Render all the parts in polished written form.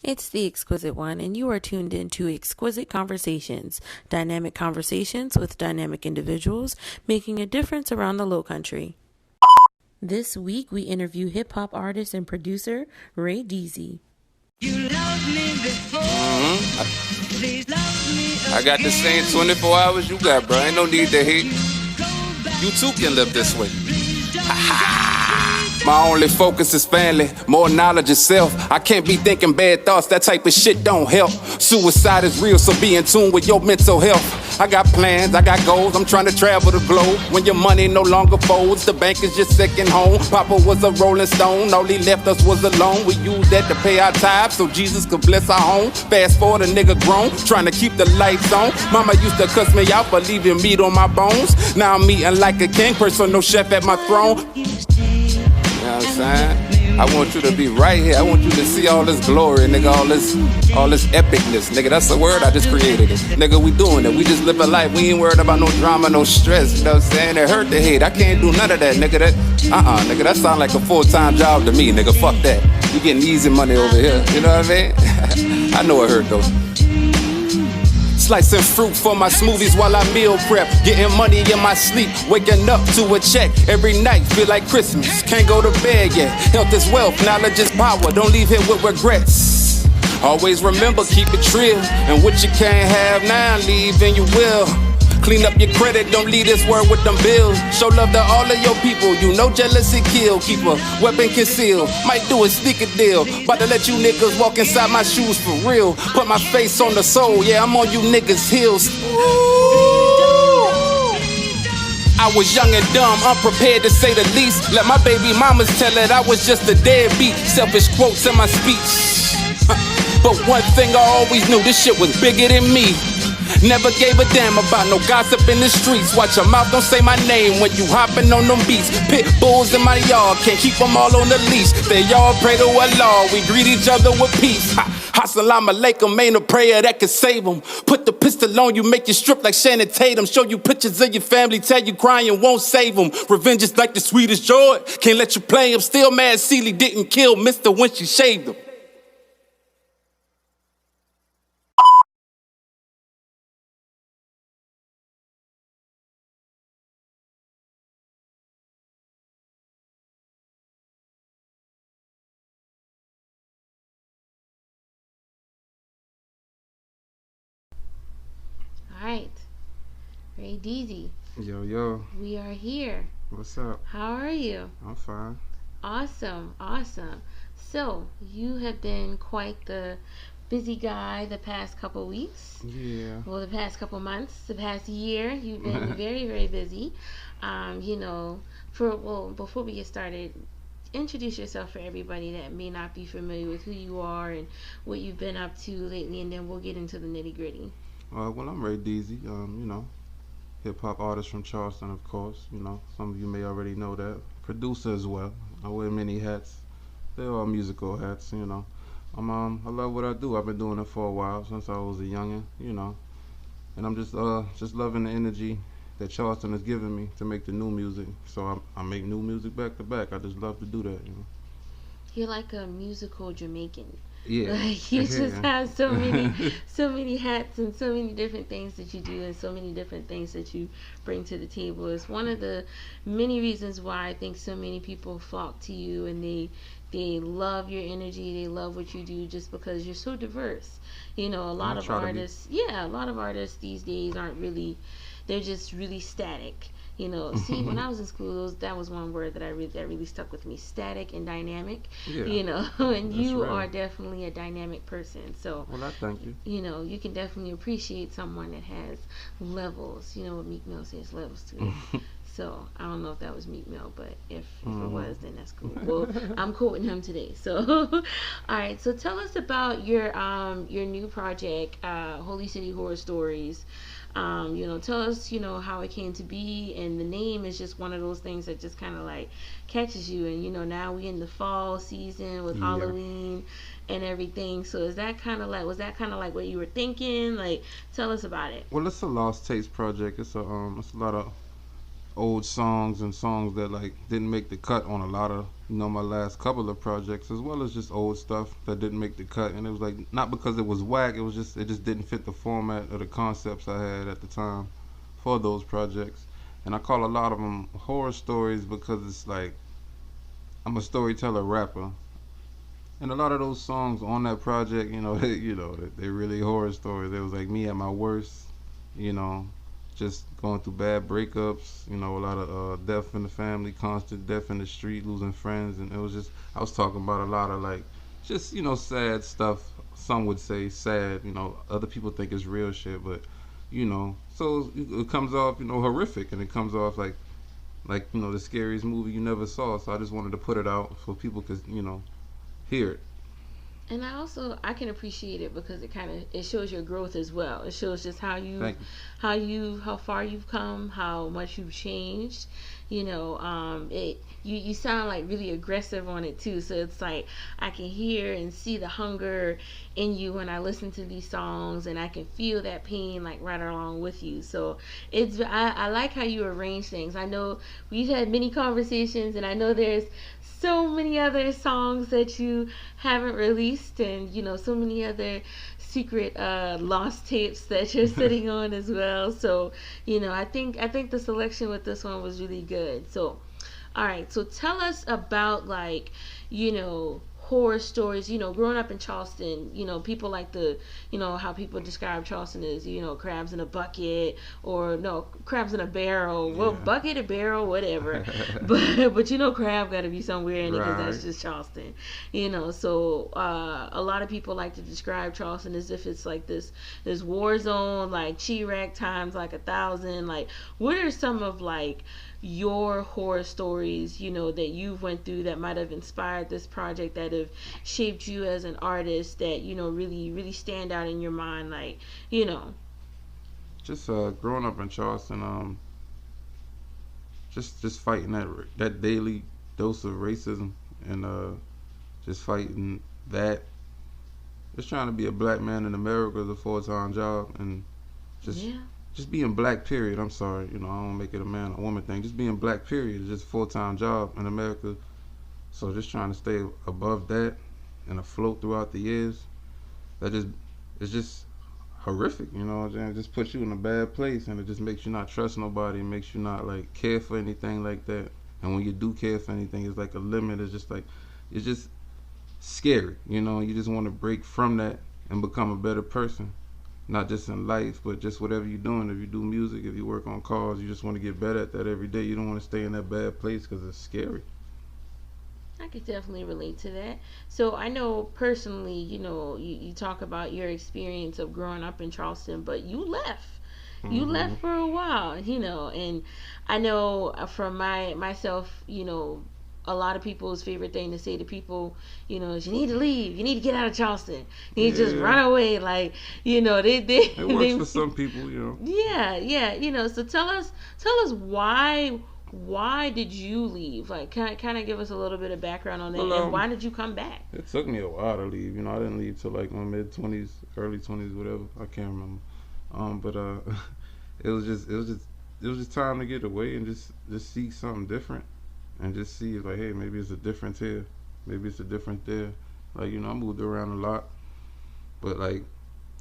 It's the Exquisite One, and you are tuned into Exquisite Conversations, dynamic conversations with dynamic individuals making a difference around the Low Country. This week, we interview hip-hop artist and producer Ray Deezy. You loved me before. Please love me again. I got the same 24 hours you got, bro. Ain't no need to hate. You too can live this way. My only focus is family, more knowledge is self. I can't be thinking bad thoughts, that type of shit don't help. Suicide is real, so be in tune with your mental health. I got plans, I got goals, I'm trying to travel the globe. When your money no longer folds, the bank is your second home. Papa was a rolling stone, all he left us was alone. We used that to pay our tithes so Jesus could bless our home. Fast forward, a nigga grown, trying to keep the lights on. Mama used to cuss me out for leaving meat on my bones. Now I'm eating like a king, personal chef at my throne. You know what I'm saying? I want you to be right here. I want you to see all this glory, nigga, all this epicness. Nigga, that's the word, I just created it. Nigga, we doing it. We just live a life. We ain't worried about no drama, no stress. You know what I'm saying? It hurt to hate. I can't do none of that, nigga. Nigga, that sound like a full-time job to me, nigga. Fuck that. You getting easy money over here. You know what I mean? I know it hurt, though. Slicing fruit for my smoothies while I meal prep. Getting money in my sleep. Waking up to a check every night. Feel like Christmas. Can't go to bed yet. Health is wealth. Knowledge is power. Don't leave here with regrets. Always remember, keep it real. And what you can't have now, leave and you will. Clean up your credit, don't leave this world with them bills. Show love to all of your people, you know jealousy kill. Keep a weapon concealed, might do a sneaker deal. About to let you niggas walk inside my shoes for real. Put my face on the soul, yeah, I'm on you niggas' heels. Ooh. I was young and dumb, unprepared to say the least. Let my baby mamas tell it I was just a deadbeat. Selfish quotes in my speech. But one thing I always knew, this shit was bigger than me. Never gave a damn about no gossip in the streets. Watch your mouth, don't say my name when you hopping on them beats. Pit bulls in my yard, can't keep them all on the leash. They all pray to Allah, we greet each other with peace. Assalamu alaikum, ain't a prayer that can save them. Put the pistol on you, make you strip like Shannon Tatum. Show you pictures of your family, tell you crying won't save them. Revenge is like the sweetest joy, can't let you play him. Still mad Celie didn't kill Mr. when she shaved him. Alright, Ray Deezy. Yo. We are here. What's up? How are you? I'm fine. Awesome. So, you have been quite the busy guy the past couple weeks. Yeah. Well, the past couple months, the past year, you've been very, very busy. Before we get started, introduce yourself for everybody that may not be familiar with who you are and what you've been up to lately, and then we'll get into the nitty-gritty. Well, I'm Ray Deezy. Hip-hop artist from Charleston, of course. Some of you may already know that. Producer as well. I wear many hats. They're all musical hats, I love what I do. I've been doing it for a while, since I was a youngin', And I'm just loving the energy that Charleston has given me to make the new music. So I make new music back to back. I just love to do that, You're like a musical Jamaican. Yeah. Like you just have so many hats and so many different things that you do and so many different things that you bring to the table. It's one of the many reasons why I think so many people flock to you and they love your energy, they love what you do just because you're so diverse. A lot of artists these days aren't really, they're just really static. See, when I was in school, that was one word that really stuck with me: static and dynamic. Yeah. And That's you right. are definitely a dynamic person. So, Well, I thank you. You can definitely appreciate someone that has levels. What Meek Mill says, levels to it. So I don't know if that was Meek Mill, but if it was, then that's cool. Well, I'm quoting him today. So, all right. So tell us about your new project, Holy City Horror Stories. Tell us, how it came to be, and the name is just one of those things that just kind of like catches you. And now we in the fall season with Halloween and everything. So was that kind of like what you were thinking? Like, tell us about it. Well, it's a lost tapes project. It's a lot of old songs and songs that like didn't make the cut on a lot of my last couple of projects, as well as just old stuff that didn't make the cut. And it was like not because it was whack, it just didn't fit the format or the concepts I had at the time for those projects. And I call a lot of them horror stories because it's like I'm a storyteller rapper, and a lot of those songs on that project, they really horror stories. It was like me at my worst, you know, just going through bad breakups, a lot of death in the family, constant death in the street, losing friends, and it was just I was talking about a lot of like just sad stuff. Some would say sad, other people think it's real shit, but so it comes off horrific, and it comes off like the scariest movie you never saw. So I just wanted to put it out so people could hear it. And I can appreciate it because it shows your growth as well. It shows just how far you've come, how much you've changed. You sound like really aggressive on it too. So it's like I can hear and see the hunger in you when I listen to these songs, and I can feel that pain like right along with you. So I like how you arrange things. I know we've had many conversations, and I know there's so many other songs that you haven't released, and so many other secret lost tapes that you're sitting on as well. So I think the selection with this one was really good. So all right, so tell us about like horror stories. Growing up in Charleston, people like how people describe Charleston as crabs in a bucket, or no, crabs in a barrel. Yeah. Well, bucket, a barrel, whatever. but crab got to be somewhere in it, because that's just Charleston. So a lot of people like to describe Charleston as if it's like this war zone, like Chirac times like 1,000. Like, what are some of like your horror stories that you've went through that might have inspired this project, that have shaped you as an artist, that really stand out in your mind, like just growing up in Charleston, just fighting that daily dose of racism, and just fighting that, just trying to be a black man in America is a full-time job, and just being black, period. I'm sorry, I don't make it a man or woman thing. Just being black, period, is just a full-time job in America. So just trying to stay above that and afloat throughout the years, it's just horrific, It just puts you in a bad place, and it just makes you not trust nobody, it makes you not like care for anything like that. And when you do care for anything, it's like a limit. It's just scary, You just want to break from that and become a better person. Not just in life, but just whatever you're doing. If you do music, if you work on cars, you just want to get better at that every day. You don't want to stay in that bad place because it's scary. I could definitely relate to that. So I know personally, you talk about your experience of growing up in Charleston, but you left. Mm-hmm. You left for a while, and I know from myself, a lot of people's favorite thing to say to people, is you need to leave. You need to get out of Charleston. You need to just run away. Like, it works for some people, Yeah. So tell us why did you leave? Like, kind of give us a little bit of background on that, and why did you come back? It took me a while to leave. I didn't leave till like my mid-20s, early 20s, whatever. I can't remember. But it was just time to get away and just seek something different. And just see, like, hey, maybe it's a difference here, maybe it's a difference there. Like, I moved around a lot, but like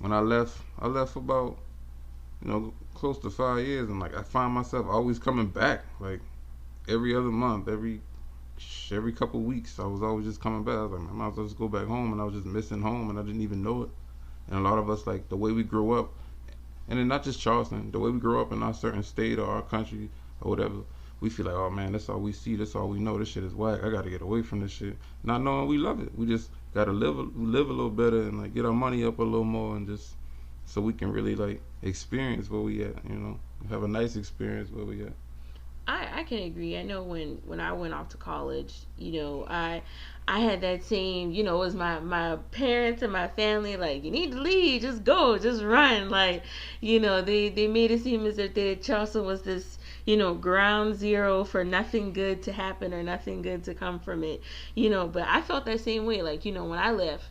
when I left about close to 5 years, and like I find myself always coming back, like every other month, every couple weeks. I was always just coming back. I was like, I might as well just go back home, and I was just missing home, and I didn't even know it. And a lot of us, like the way we grow up, and then not just Charleston, the way we grow up in our certain state or our country or whatever, we feel like, oh man, that's all we see, that's all we know, this shit is whack, I gotta get away from this shit. Not knowing we love it. We just gotta live a little better, and like get our money up a little more, and just so we can really like experience where we at, have a nice experience where we at. I can agree. I know when I went off to college, I had that same, it was my parents and my family, like, you need to leave, just go, just run. Like, they made it seem as if Charleston was this, ground zero for nothing good to happen or nothing good to come from it. But I felt that same way. Like, when I left,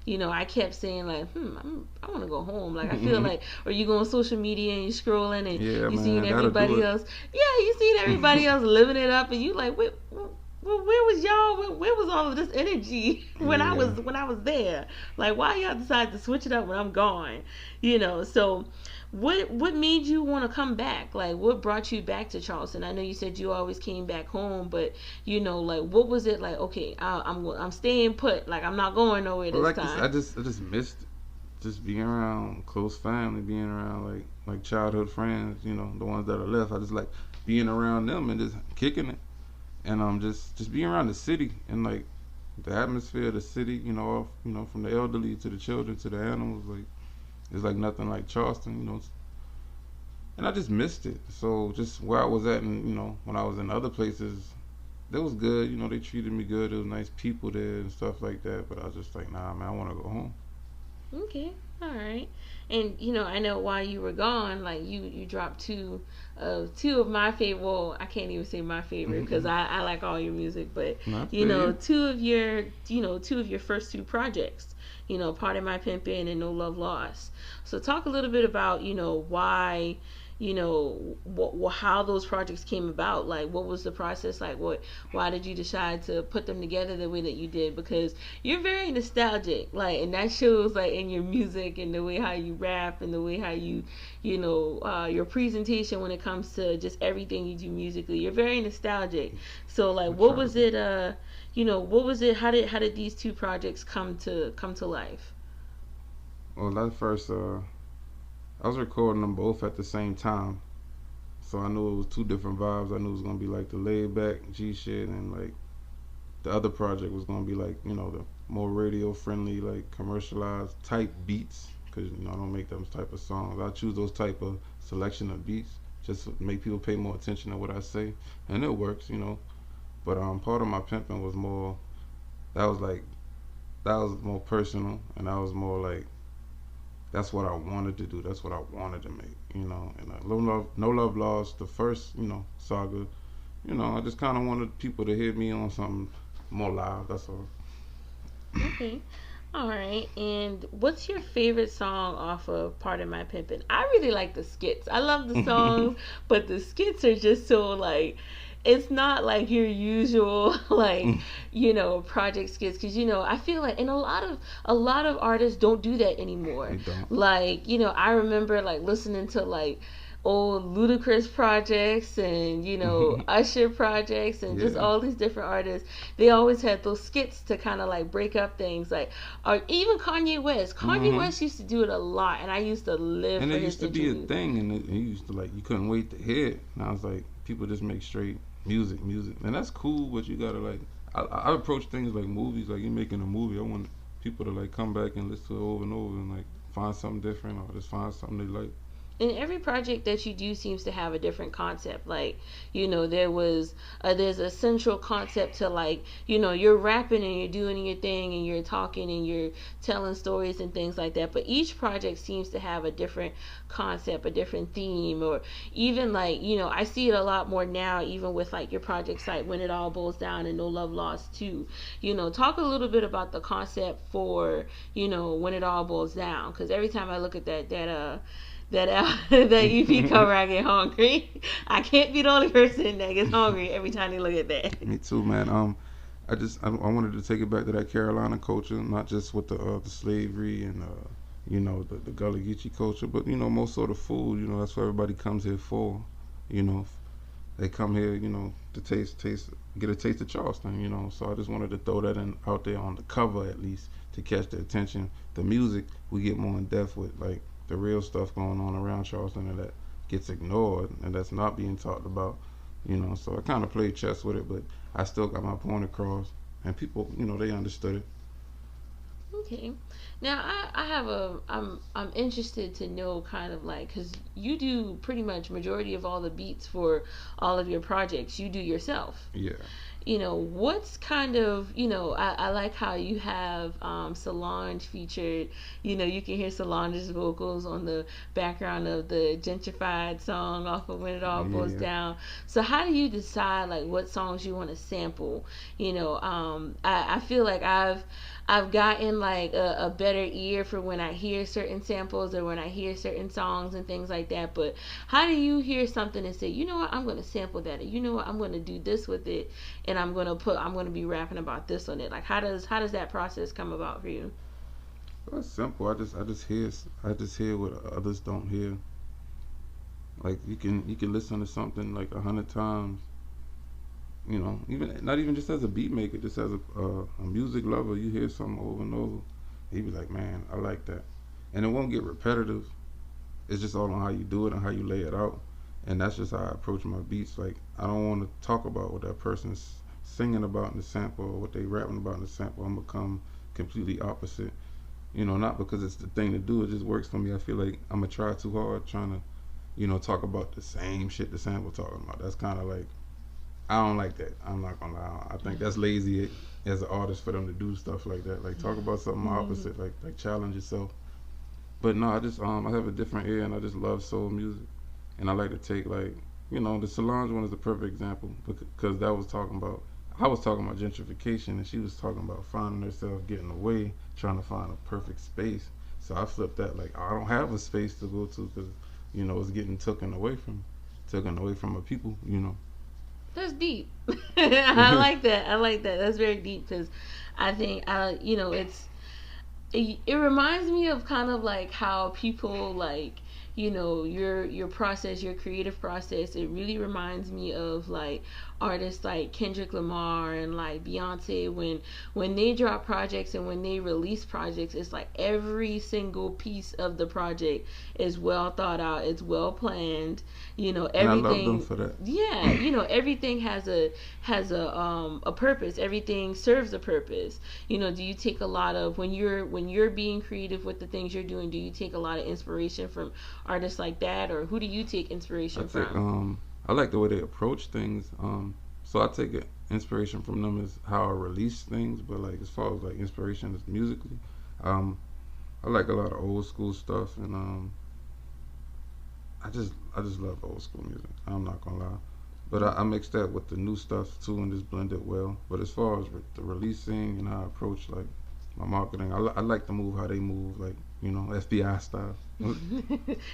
I kept saying like, I want to go home. Like I feel like, or you go on social media and you're scrolling and you seeing everybody else. Yeah, you seeing everybody else living it up, and you like, where was y'all? Where was all of this energy when I was there? Like, why y'all decide to switch it up when I'm gone? So what made you want to come back? Like, what brought you back to Charleston? I know you said you always came back home, but like, what was it like? Okay, I'm staying put. Like, I'm not going nowhere this time. I just missed just being around close family, being around like childhood friends. The ones that are left. I just like being around them and just kicking it, and just being around the city and like the atmosphere of the city. From the elderly to the children to the animals, like. It's like nothing like Charleston, and I just missed it. So just where I was at, and when I was in other places, that was good. They treated me good. There was nice people there and stuff like that. But I was just like, nah, man, I want to go home. Okay, all right. And I know while you were gone, like you dropped two of my favorite. Well, I can't even say my favorite because I like all your music, but two of your first two projects. Part of My Pimpin' and No Love Lost. So talk a little bit about, why, how those projects came about. Like, what was the process like? Why did you decide to put them together the way that you did? Because you're very nostalgic, like, and that shows like in your music and the way how you rap and the way how you, your presentation when it comes to just everything you do musically. You're very nostalgic. So like, what was it? What was it? How did these two projects come to life? Well, at first, I was recording them both at the same time, so I knew it was two different vibes. I knew it was gonna be like the laid back G shit, and like the other project was gonna be like the more radio friendly, like commercialized type beats. Cause I don't make those type of songs. I choose those type of selection of beats just to make people pay more attention to what I say, and it works, But part of My Pimpin' was more. That was more personal, and that was more like. That's what I wanted to do. That's what I wanted to make, And No Love Lost, the first, saga. I just kind of wanted people to hear me on something more live. That's all. Okay. All right. And what's your favorite song off of Part of My Pimpin'? I really like the skits. I love the songs, but the skits are just so like. It's not like your usual project skits, because I feel like, and a lot of artists don't do that anymore. They don't. Like I remember like listening to like old Ludacris projects and Usher projects and just all these different artists. They always had those skits to kind of like break up things, like, or even Kanye West. Kanye West used to do it a lot, and I used to live and for it his used to be a thing, and it used to like you couldn't wait to hear it. And I was like, people just make straight music, and that's cool. But you gotta like, I approach things like movies. Like, you're making a movie, I want people to like come back and listen to it over and over and like find something different or just find something they like. And every project that you do seems to have a different concept. Like, there's a central concept to, like, you're rapping and you're doing your thing and you're talking and you're telling stories and things like that. But each project seems to have a different concept, a different theme, or even like, I see it a lot more now, even with like your projects like When It All Boils Down and No Love Lost too. Talk a little bit about the concept for, When It All Boils Down. Because every time I look at that EP cover, I get hungry. I can't be the only person that gets hungry every time they look at that. Me too, man. I wanted to take it back to that Carolina culture, not just with the slavery and the Gullah Geechee culture, but most of the food. That's what everybody comes here for. They come here, to get a taste of Charleston. So I just wanted to throw that out there on the cover at least to catch their attention. The music we get more in depth with, like, the real stuff going on around Charleston, and that gets ignored and that's not being talked about, so I kind of played chess with it, but I still got my point across, and people, they understood it. Okay. Now I'm interested to know kind of like, because you do pretty much majority of all the beats for all of your projects you do yourself. Yeah. What's kind of, I like how you have Solange featured. You can hear Solange's vocals on the background of the Gentrified song off of When It All Goes Down. So how do you decide like what songs you want to sample? I feel like I've gotten like a better ear for when I hear certain samples or when I hear certain songs and things like that. But how do you hear something and say, you know what, I'm going to sample that, or you know what, I'm going to do this with it, and I'm going to be rapping about this on it? Like, how does that process come about for you? Well, it's simple. I just hear what others don't hear. Like you can listen to something like 100 times. Even not even just as a beat maker, just as a music lover, you hear something over and over. You be like, man, I like that, and it won't get repetitive. It's just all on how you do it and how you lay it out, and that's just how I approach my beats. Like I don't want to talk about what that person's singing about in the sample or what they rapping about in the sample. I'm become completely opposite. Not because it's the thing to do. It just works for me. I feel like I'm gonna try too hard trying to, talk about the same shit the sample talking about. That's kind of like I don't like that. I'm not gonna lie. I think that's lazy as an artist for them to do stuff like that. Like talk about something opposite. Like challenge yourself. But no, I just I have a different ear and I just love soul music, and I like to take like the Solange one is the perfect example because that was talking about. I was talking about gentrification and she was talking about finding herself getting away, trying to find a perfect space. So I flipped that like I don't have a space to go to because it's getting taken away from my people. That's deep. I like that. I like that. That's very deep because I think it reminds me of kind of like how people like your process, your creative process. It really reminds me of like artists like Kendrick Lamar and like Beyonce when they drop projects and when they release projects, it's like every single piece of the project is well thought out, it's well planned, everything. And I love them for that. Yeah, everything has a purpose. Everything serves a purpose. Do you take a lot of when you're being creative with the things you're doing, do you take a lot of inspiration from artists like that, or who do you take inspiration from? I like the way they approach things. So I take inspiration from them as how I release things, but like as far as like inspiration is musically, I like a lot of old school stuff, and I just love old school music. I'm not gonna lie, but I mix that with the new stuff too, and just blend it well. But as far as the releasing and how I approach like my marketing, I like to move how they move, like FBI style. Yeah,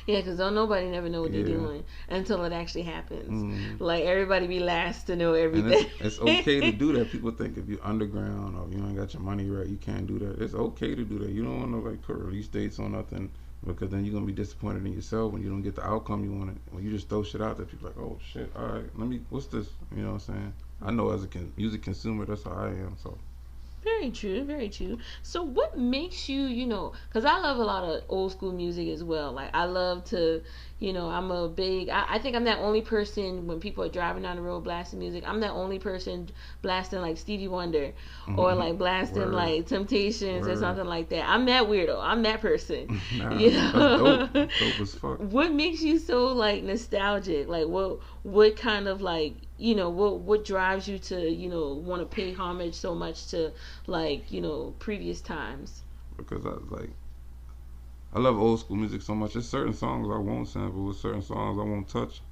because don't nobody never know what they're doing until it actually happens. Like everybody be last to know everything. And it's okay to do that. People think if you're underground or you ain't got your money right, you can't do that. It's okay to do that. You don't want to like put release dates on nothing because then you're gonna be disappointed in yourself when you don't get the outcome you wanted. When you just throw shit out there, people are like, oh shit, all right, what's this? You know what I'm saying? I know as a music consumer, that's how I am. So. Very true, very true. So what makes you, because I love a lot of old school music as well. Like I love to, I think I'm that only person when people are driving down the road blasting music. I'm that only person blasting like Stevie Wonder or like blasting like Temptations or something like that. I'm that weirdo. I'm that person. Nah, that's dope as fuck. What makes you so like nostalgic? Like what kind of like, what drives you to, want to pay homage so much to like, previous times? Because I love old school music so much. There's certain songs I won't sample, with certain songs I won't touch,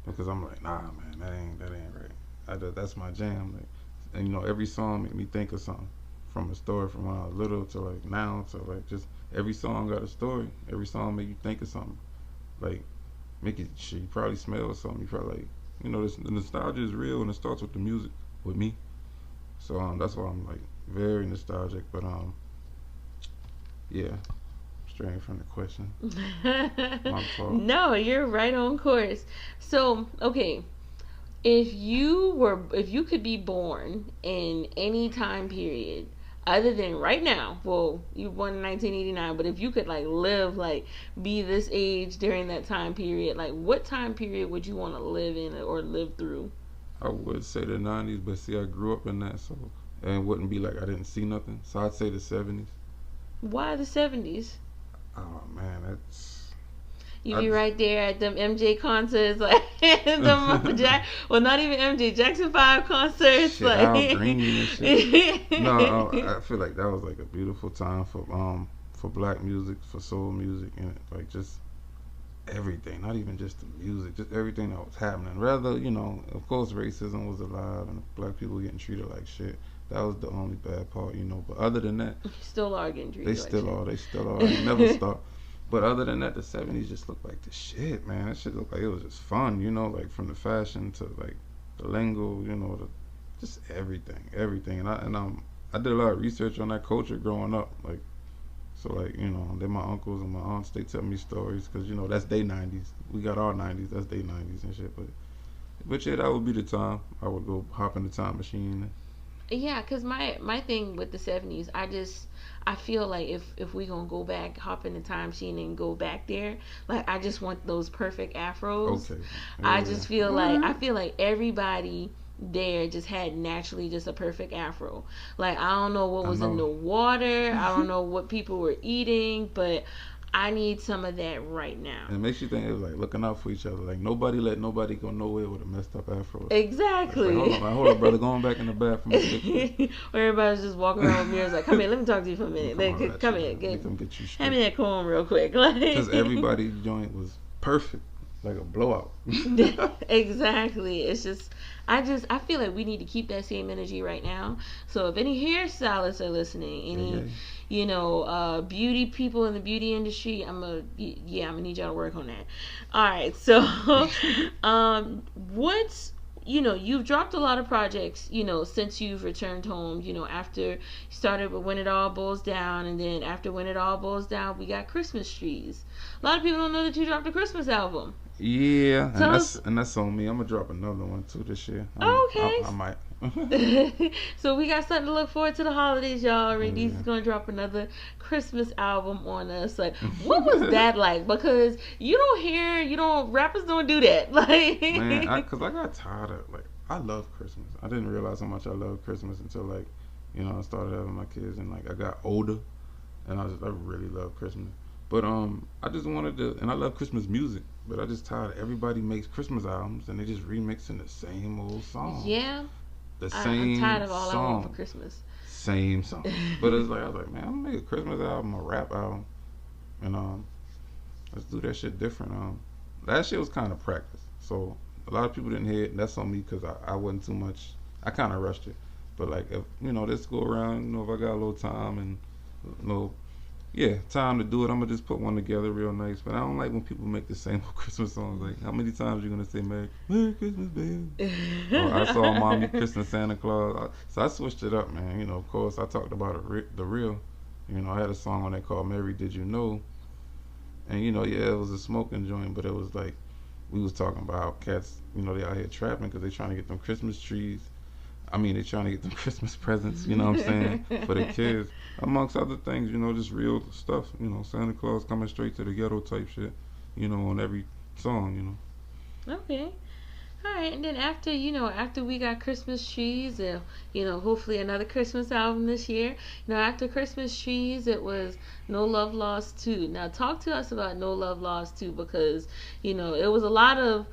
because I'm like, nah, man, that ain't right. That's my jam. Like, and every song made me think of something, from a story from when I was little to like now to like just every song got a story. Every song made you think of something, like make it shit. You probably smell something. You probably like, the nostalgia is real, and it starts with the music with me. So that's why I'm like very nostalgic. But yeah. Straying from the question. My fault. No, you're right on course. So, okay, if you could be born in any time period other than right now, well, you were born in 1989, but if you could like live, like be this age during that time period, like what time period would you want to live in or live through? I would say the 90s, but see, I grew up in that, so and it wouldn't be like I didn't see nothing. So I'd say the 70s. Why the 70s? Oh man, that's. You be right there at them MJ concerts, like well, not even MJ, Jackson 5 concerts, shit, like Al Green and shit. No, I feel like that was like a beautiful time for black music, for soul music, and like just everything. Not even just the music, just everything that was happening. Rather, of course, racism was alive and black people getting treated like shit. That was the only bad part, you know. But other than that, Still are getting treated they like still shit. are. They still are. They never stop. But other than that, the '70s just looked like the shit, man. That shit looked like it was just fun, you know, like from the fashion to like the lingo, you know, just everything, everything. I did a lot of research on that culture growing up, like so, like you know, then my uncles and my aunts they tell me stories because you know that's their '90s. We got our '90s, that's their '90s and shit. But yeah, that would be the time I would go hop in the time machine. Yeah, cause my thing with the '70s, I feel like if we gonna go back, hop in the time machine and go back there, like I just want those perfect afros. Okay, I yeah. just feel like everybody there just had naturally just a perfect afro. Like I don't know what I was in the know. water, I don't know what people were eating, but I need some of that right now. And it makes you think it was like looking out for each other. Like nobody let nobody go nowhere with a messed up afro. It's like Exactly. hold on, brother, going back in the bathroom. Where everybody's just walking around with mirrors like, come here, let me talk to you for a minute. Come on, Come here, let me come get you hand me straight. that comb real quick. Like, Because everybody's joint was perfect, like a blowout. exactly. It's just, I feel like we need to keep that same energy right now. So if any hairstylists are listening, any, Yeah. beauty people in the beauty industry, I'm gonna need y'all to work on that. All right. So, what's you've dropped a lot of projects, since you've returned home, after you started with When It All Boils Down, and then after When It All Boils Down, we got Christmas Trees. A lot of people don't know that you dropped a Christmas album. Yeah, Tell us. and that's on me. I'm gonna drop another one too this year. Okay. I might. So we got something to look forward to the holidays, y'all. Ray Deezy's Yeah. gonna drop another Christmas album on us. Like, what was that like? Because rappers don't do that. Like, Man, cause I got tired of like I love Christmas. I didn't realize how much I love Christmas until like, I started having my kids and like I got older, and I really love Christmas. But I just wanted to, and I love Christmas music. But I just tired. Everybody makes Christmas albums and they just remixing the same old song. yeah, The I'm same tired of All I Want for song. Christmas. Same song. But it's like I was like, man, I'm gonna make a Christmas album, a rap album, and let's do that shit different. Last year was kind of practice, so a lot of people didn't hear it, and that's on me because I wasn't too much. I kind of rushed it, but like if this go around, if I got a little time and time to do it, I'm gonna just put one together real nice. But I don't like when people make the same old Christmas songs. Like, how many times you gonna say Merry Christmas, baby? Or I saw Mommy Christmas Santa Claus. So I switched it up, man. Of course, I talked about the real. I had a song on there called Mary Did You Know? And it was a smoking joint, but it was like we was talking about how cats, they out here trapping because they trying to get them Christmas trees. I mean, they trying to get them Christmas presents, you know what I'm saying, for the kids, amongst other things, just real stuff, Santa Claus coming straight to the ghetto type shit, on every song, Okay. All right, and then after we got Christmas Trees, hopefully another Christmas album this year. After Christmas Trees, it was No Love Lost 2. Now, talk to us about No Love Lost 2 because it was a lot of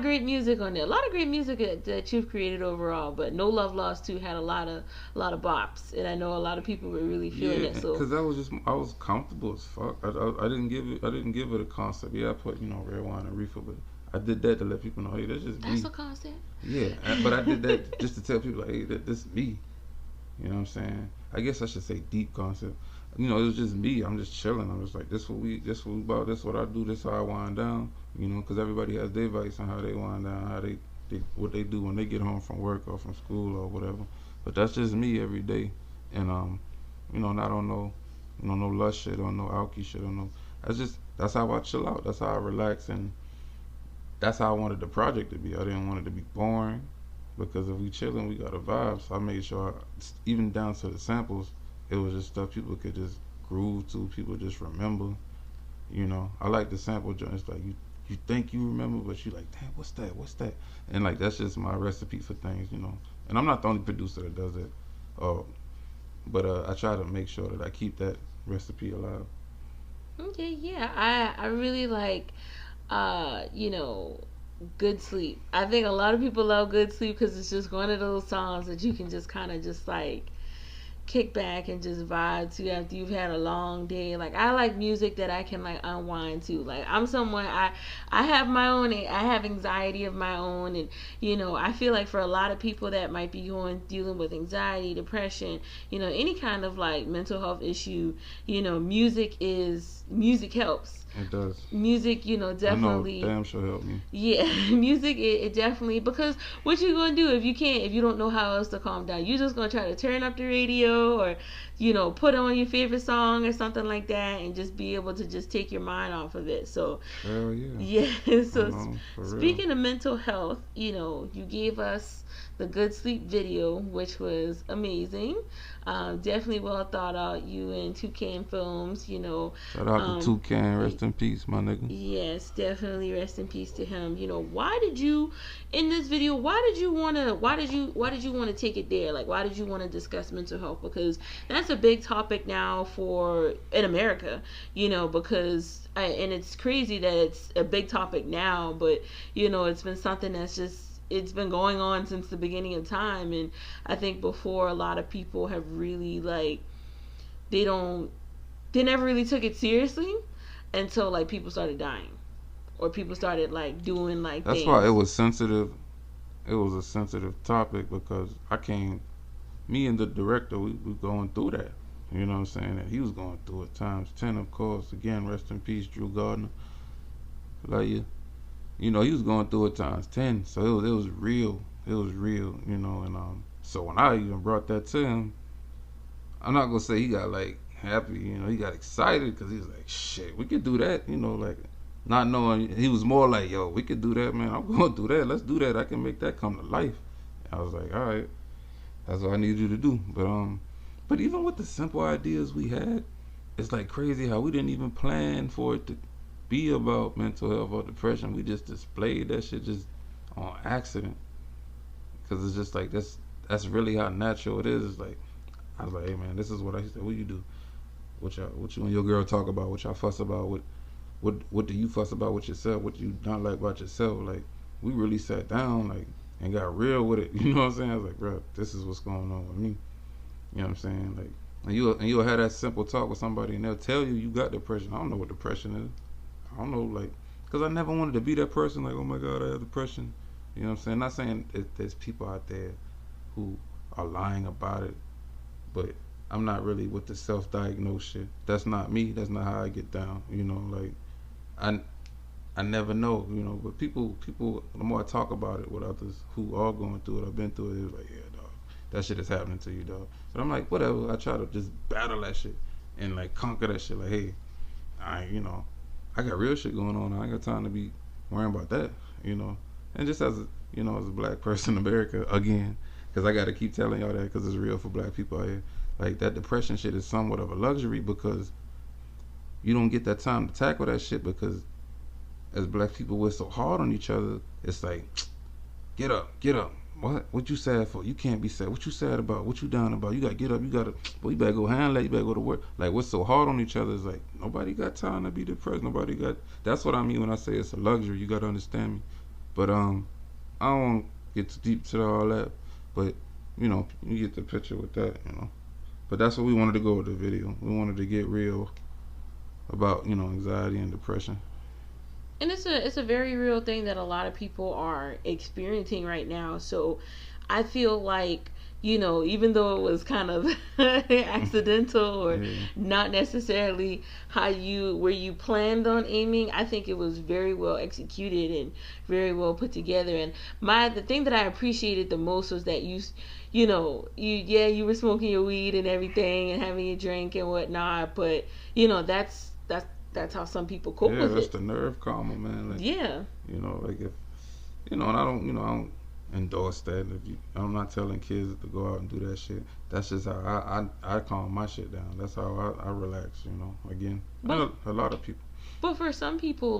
great music on there, a lot of great music that you've created overall. But No Love Lost 2 had a lot of bops, and I know a lot of people were really feeling it. So, because I was comfortable as fuck. I didn't give it a concept. Yeah, I put red wine and reefer, but I did that to let people know, hey, that's just me. that's a concept. Yeah, but I did that just to tell people, like, hey, this me. You know what I'm saying? I guess I should say deep concept. It was just me. I'm just chilling. I'm just like, this what we about. This what I do. This how I wind down. Because everybody has their advice on how they wind down, how they what they do when they get home from work or from school or whatever. But that's just me every day. And not on no lust shit or no alky shit or no. That's how I chill out. That's how I relax, and that's how I wanted the project to be. I didn't want it to be boring, because if we chilling, we got a vibe. So I made sure, even down to the samples, it was just stuff people could just groove to, people just remember. I like the sample joints. Like you think you remember, but you like, damn, what's that? And like that's just my recipe for things. And I'm not the only producer that does it. But I try to make sure that I keep that recipe alive. Okay, yeah, I really like, Good Sleep. I think a lot of people love Good Sleep because it's just one of those songs that you can just kind of just like kick back and just vibe to after you've had a long day. Like, I like music that I can like unwind to. Like, I'm someone, I have my own, I have anxiety of my own, and I feel like for a lot of people that might be dealing with anxiety, depression, any kind of like mental health issue, music helps. It does. Music, definitely. I know, damn sure help me. Yeah, music, it definitely, because what you gonna do if you don't know how else to calm down? You just gonna try to turn up the radio or, put on your favorite song or something like that and just be able to just take your mind off of it. So, hell yeah. Yeah, so speaking real. of mental health, you gave us the Good Sleep video, which was amazing. Definitely well thought out. You and Toucan Films, Shout out to Toucan, rest in peace, my nigga. Yes, definitely rest in peace to him. Why did you in this video? Why did you want to take it there? Like, why did you want to discuss mental health? Because that's a big topic now in America. Because and it's crazy that it's a big topic now, but it's been something that's just. It's been going on since the beginning of time, and I think before a lot of people have really they never really took it seriously until like people started dying or people started doing that's things. why it was sensitive. It was a sensitive topic because me and the director, we going through that. You know what I'm saying? And he was going through it times 10, of course. Again, rest in peace, Drew Gardner. Like you. He was going through it times 10, so it was real. It was real, and so when I even brought that to him, I'm not gonna say he got happy, he got excited because he was like, shit, we could do that, not knowing he was more like, yo, we could do that, man. I'm gonna do that. Let's do that. I can make that come to life. I was like, all right, that's what I need you to do. But even with the simple ideas we had, it's like crazy how we didn't even plan for it to be about mental health or depression. We just displayed that shit just on accident because it's just like that's really how natural it is. It's like I was like, hey man, this is what I said. What you do? What you and your girl talk about? What y'all fuss about? What do you fuss about with yourself? What you not like about yourself? Like we really sat down and got real with it. You know what I'm saying? I was like, bro, this is what's going on with me. You know what I'm saying? Like and you'll have that simple talk with somebody and they'll tell you got depression. I don't know what depression is. I don't know, because I never wanted to be that person, oh my God, I have depression. You know what I'm saying? Not saying there's people out there who are lying about it, but I'm not really with the self-diagnosed shit. That's not me. That's not how I get down. I never know, but people, the more I talk about it with others who are going through it, I've been through it, it's like, yeah, dog, that shit is happening to you, dog. But I'm like, whatever. I try to just battle that shit and conquer that shit. Like, hey, I got real shit going on. I ain't got time to be worrying about that, And just as a black person in America, again, because I got to keep telling y'all that because it's real for black people out here. Like, that depression shit is somewhat of a luxury because you don't get that time to tackle that shit because as black people, we're so hard on each other. It's like, get up. What you sad for? You can't be sad. What you sad about? What you down about? You gotta get up. You better go handle it. You better go to work. Like, we're so hard on each other. It's like, nobody got time to be depressed. That's what I mean when I say it's a luxury. You gotta understand me. But, I don't want to get too deep to all that. But, you get the picture with that, But that's what we wanted to go with the video. We wanted to get real about, anxiety and depression. And it's a very real thing that a lot of people are experiencing right now. So I feel like, even though it was kind of accidental or not necessarily where you planned on aiming, I think it was very well executed and very well put together. And the thing that I appreciated the most was that you were smoking your weed and everything and having your drink and whatnot, but that's how some people cope with it. Yeah, that's the nerve calmer, man. Yeah. If and I don't endorse that. I'm not telling kids to go out and do that shit. That's just how I calm my shit down. That's how I relax. Again, but, a lot of people. But for some people,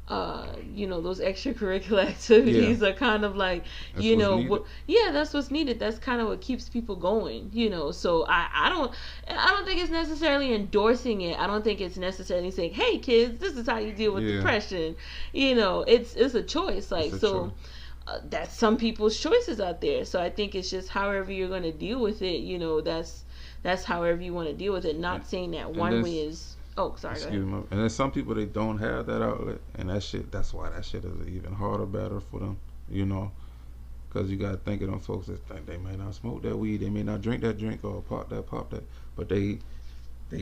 those extracurricular activities are kind of like, that's what's needed. That's kind of what keeps people going, So I don't think it's necessarily endorsing it. I don't think it's necessarily saying, hey kids, this is how you deal with depression. It's a choice. that's some people's choices out there. So I think it's just however you're going to deal with it. That's however you want to deal with it. Not saying that one way is. Oh, sorry. Excuse me. And then some people, they don't have that outlet, and that's why that shit is an even harder battle for them. Because you gotta think of them folks that think they may not smoke that weed, they may not drink that drink or pop that, but they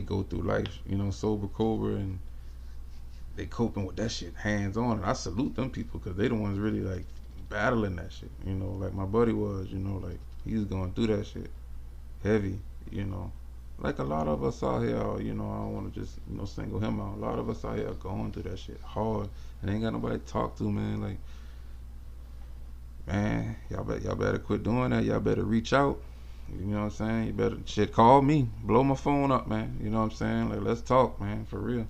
go through life, sober, cobra, and they coping with that shit hands on. And I salute them people because they the ones really like battling that shit. Like my buddy was, like he's going through that shit heavy. Like a lot of us out here, I don't want to just single him out. A lot of us out here going through that shit hard, and ain't got nobody to talk to, man. Like, man, y'all better quit doing that. Y'all better reach out. You know what I'm saying? You better call me, blow my phone up, man. You know what I'm saying? Like, let's talk, man, for real.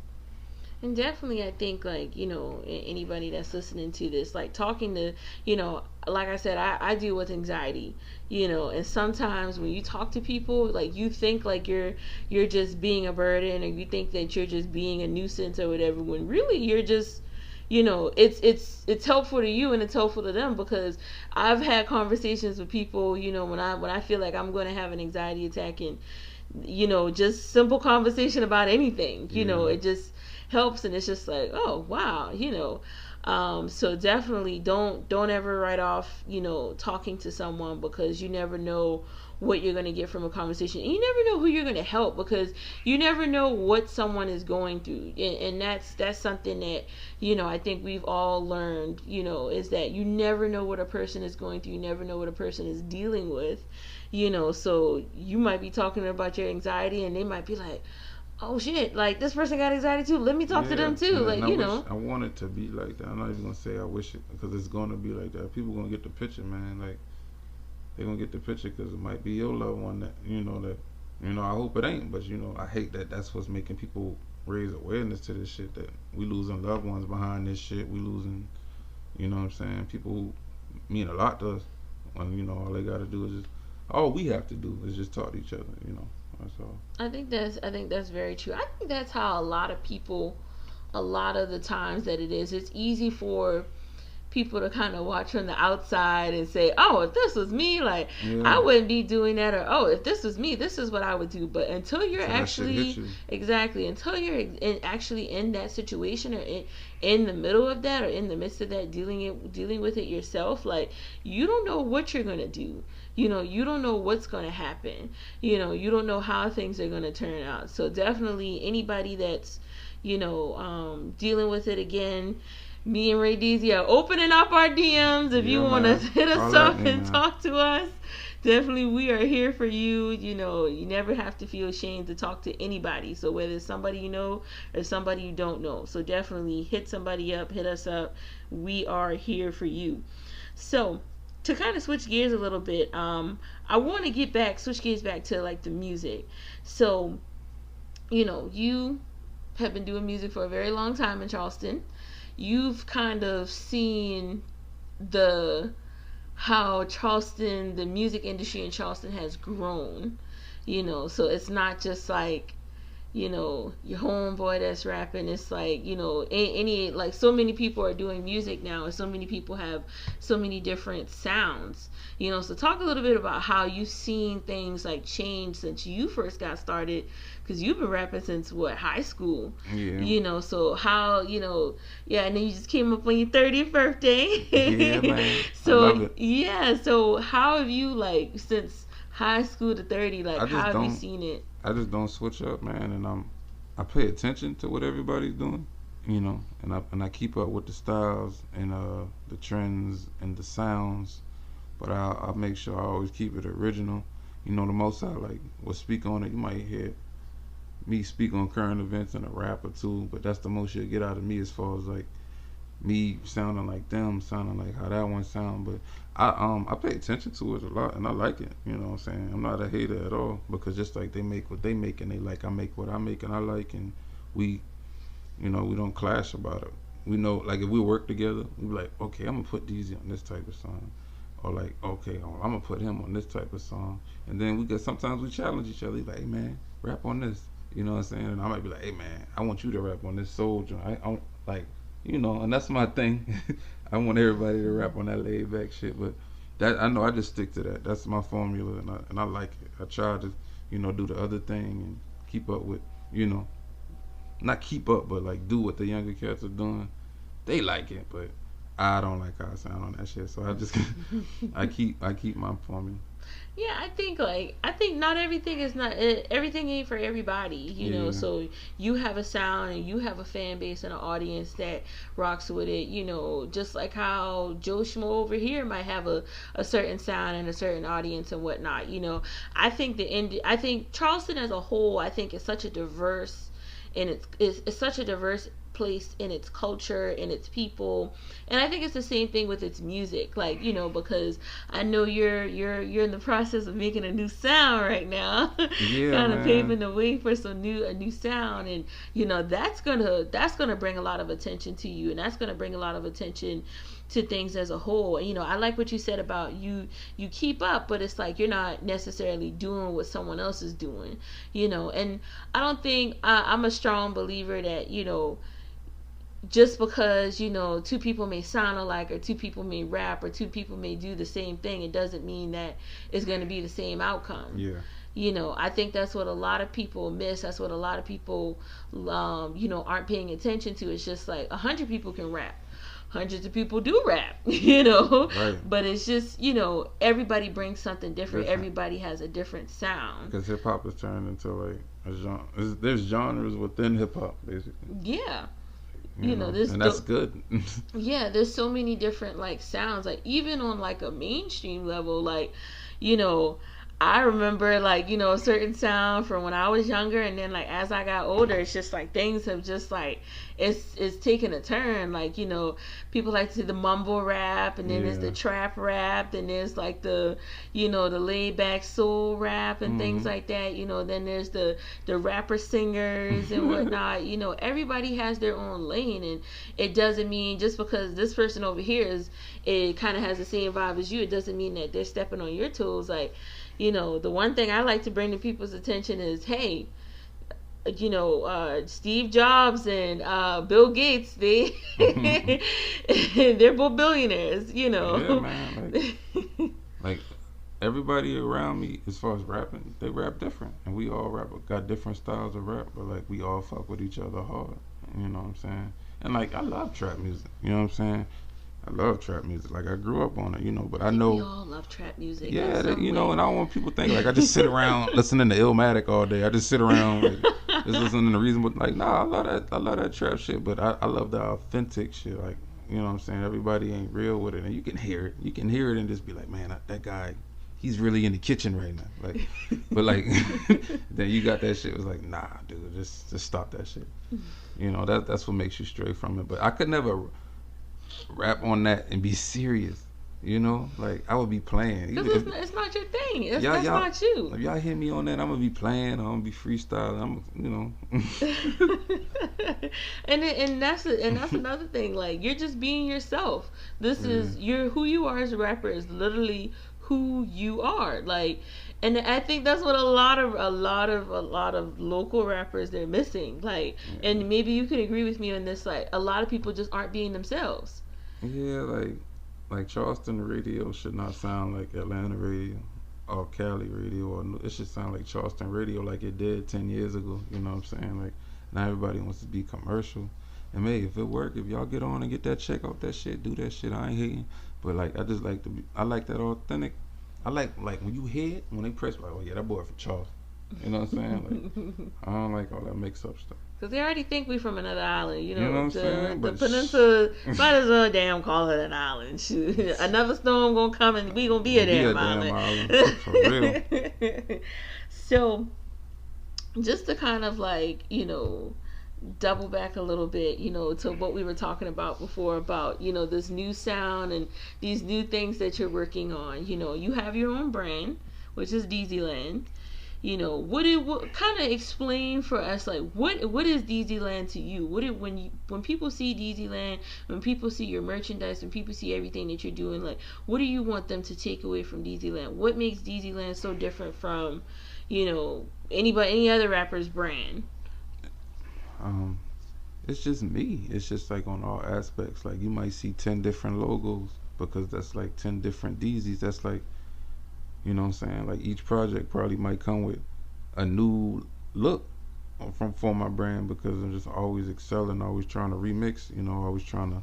And definitely, I think, like, anybody that's listening to this, like, talking to, like I said, I deal with anxiety, and sometimes when you talk to people, like, you think, like, you're just being a burden, or you think that you're just being a nuisance or whatever, when really you're just, it's helpful to you and it's helpful to them, because I've had conversations with people, when I feel like I'm going to have an anxiety attack, and, just simple conversation about anything, it just helps, and it's just like, oh wow, so definitely don't ever write off talking to someone, because you never know what you're going to get from a conversation, and you never know who you're going to help, because you never know what someone is going through, and that's something that I think we've all learned, is that you never know what a person is going through, you never know what a person is dealing with, so you might be talking about your anxiety and they might be like, oh shit, like this person got anxiety too, let me talk to them too, like, I want it to be like that. I'm not even gonna say I wish it, because it's gonna be like that. People gonna get the picture, man. Like, they gonna get the picture because it might be your loved one that I hope it ain't, but I hate that that's what's making people raise awareness to this shit, that we losing loved ones behind this shit. We losing, what I'm saying, people who mean a lot to us, when all they gotta do is just, all we have to do is just talk to each other, that's all. I think that's very true. I think that's how a lot of people, a lot of the times that it is, it's easy for people to kind of watch from the outside and say, oh, if this was me, like, I wouldn't be doing that, or, oh, if this was me, this is what I would do. But until you're actually, exactly, until you're actually in that situation, or in the middle of that, or in the midst of that, dealing with it yourself, like, you don't know what you're gonna do. You don't know what's going to happen. You don't know how things are going to turn out. So definitely anybody that's, dealing with it, again, me and Ray Deezy are opening up our DMs. If you want to hit us up and talk to us, definitely we are here for you. You never have to feel ashamed to talk to anybody. So whether it's somebody you know or somebody you don't know. So definitely hit somebody up, hit us up. We are here for you. So, to kind of switch gears a little bit, I want to switch gears back to, like, the music. So, you have been doing music for a very long time in Charleston. You've kind of seen how Charleston, the music industry in Charleston has grown, so it's not just like, your homeboy that's rapping. It's like, any, like, so many people are doing music now, and so many people have so many different sounds, so talk a little bit about how you've seen things, like, change since you first got started, because you've been rapping since high school. So how, and then you just came up on your 30th birthday. Yeah, man. So I love it. So how have you, like, since high school to 30, like, how have you seen it? I just don't switch up, man, and I pay attention to what everybody's doing, and I keep up with the styles and the trends and the sounds, but I make sure I always keep it original. The most I like will speak on it. You might hear me speak on current events and a rap or two, but that's the most you'll get out of me, as far as like me sounding like them, sounding like how that one sound. But I pay attention to it a lot, and I like it. You know what I'm saying? I'm not a hater at all, because just like they make what they make and they like, I make what I make and I like, and we don't clash about it. We know, like, if we work together, we be like, okay, I'm gonna put Deezy on this type of song, or like, okay, I'm gonna put him on this type of song, and then sometimes we challenge each other. He's like, hey man, rap on this. You know what I'm saying? And I might be like, hey man, I want you to rap on this Soul joint. I like, you know, and that's my thing. I want everybody to rap on that laid back shit, but that I know I just stick to that. That's my formula, and I like it. I try to, you know, do the other thing and keep up with, you know, not keep up, but like do what the younger cats are doing. They like it, but I don't like how I sound on that shit. So I just I keep my formula. Yeah, I think not everything is not everything ain't for everybody, you know. So you have a sound and you have a fan base and an audience that rocks with it, you know. Just like how Joe Schmo over here might have a certain sound and a certain audience and whatnot, you know. I think I think Charleston as a whole, I think is such a diverse, and it's such a diverse place in its culture and its people, and I think it's the same thing with its music, like, you know, because I know you're in the process of making a new sound right now. Yeah, kind of man. paving the way for a new sound, and you know that's gonna bring a lot of attention to you, and that's gonna bring a lot of attention to things as a whole. You know, I like what you said about you keep up, but it's like you're not necessarily doing what someone else is doing, you know. And I don't think I'm a strong believer that, you know, just because, you know, two people may sound alike, or two people may rap, or two people may do the same thing, it doesn't mean that it's going to be the same outcome. Yeah. You know, I think that's what a lot of people miss. That's what a lot of people, you know, aren't paying attention to. It's just like 100 people can rap. Hundreds of people do rap, you know. Right. But it's just, you know, everybody brings something different. Everybody has a different sound. Because hip hop is turned into like a genre. There's genres within hip hop, basically. Yeah. You know, and that's good. Yeah, there's so many different like sounds, like even on like a mainstream level, like, you know, I remember like, you know, a certain sound from when I was younger, and then like as I got older, it's just like things have just like it's taken a turn. Like, you know, people like to see the mumble rap, and then there's the trap rap, then there's like the, you know, the laid back soul rap and things like that, you know. Then there's the rapper singers and whatnot. You know, everybody has their own lane, and it doesn't mean just because this person over here it kind of has the same vibe as you, it doesn't mean that they're stepping on your toes. Like, you know, the one thing I like to bring to people's attention is, hey, you know, Steve Jobs and Bill Gates, they're both billionaires, you know. Yeah, man. Like everybody around me, as far as rapping, they rap different, and we all got different styles of rap, but like we all fuck with each other hard. You know what I'm saying? And like I love trap music. You know what I'm saying? I love trap music. Like I grew up on it, you know. But I know we all love trap music. Yeah, you know. And I don't want people to think like I just sit around listening to Illmatic all day. I just sit around like, just listening to reasonable. Like, nah, I love that trap shit. But I love the authentic shit. Like, you know what I'm saying? Everybody ain't real with it, and you can hear it. You can hear it and just be like, man, that guy, he's really in the kitchen right now. Like, but like, then you got that shit. It was like, nah, dude, just stop that shit. You know, that's what makes you stray from it. But I could never rap on that and be serious, you know. Like I would be playing. It's not your thing. That's not you. If y'all hit me on that, I'm gonna be playing. I'm gonna be freestyling. You know. and that's another thing. Like you're just being yourself. This is who you are as a rapper is literally who you are. Like, and I think that's what a lot of local rappers they're missing. Like, and maybe you could agree with me on this. Like, a lot of people just aren't being themselves. Yeah, like Charleston radio should not sound like Atlanta radio or Cali radio, or it should sound like Charleston radio like it did 10 years ago. You know what I'm saying? Like now everybody wants to be commercial. And hey, if it work, if y'all get on and get that check off that shit, do that shit. I ain't hating. But like I just like I like that authentic. I like when you hear it, when they press like, oh yeah, that boy from Charleston. You know what I'm saying? Like I don't like all that mix up stuff. Because they already think we from another island, you know. You know what I'm saying? The peninsula, might as well damn call it an island. Shoot. Another storm gonna come and we gonna be a damn island. For real. So, just to kind of like, you know, double back a little bit, you know, to what we were talking about before about, you know, this new sound and these new things that you're working on. You know, you have your own brand, which is Deezyland. You know, what kind of explain for us, like what is Deezyland to you? When people see Deezyland, when people see your merchandise, when people see everything that you're doing, like what do you want them to take away from Deezyland? What makes Deezyland so different from, you know, any other rapper's brand? It's just me. It's just like on all aspects. Like you might see 10 different logos because that's like 10 different Deezys. That's like, you know what I'm saying? Like each project probably might come with a new look from for my brand because I'm just always excelling, always trying to remix, always trying to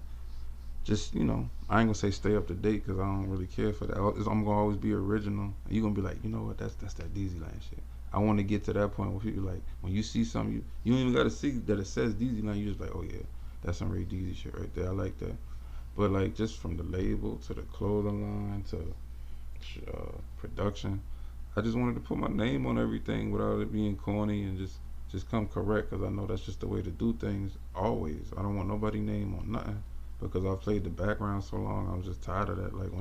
just, I ain't gonna say stay up to date because I don't really care for that. I'm gonna always be original. And you're gonna be like, you know what, that's that Deezy Land shit. I want to get to that point where people like, when you see something, you don't even gotta see that it says Deezy Land. You just like, oh yeah, that's some Ray Deezy shit right there. I like that. But like just from the label to the clothing line to production, I just wanted to put my name on everything without it being corny and just come correct because I know that's just the way to do things always. I don't want nobody name on nothing because I've played the background so long. I'm just tired of that. Like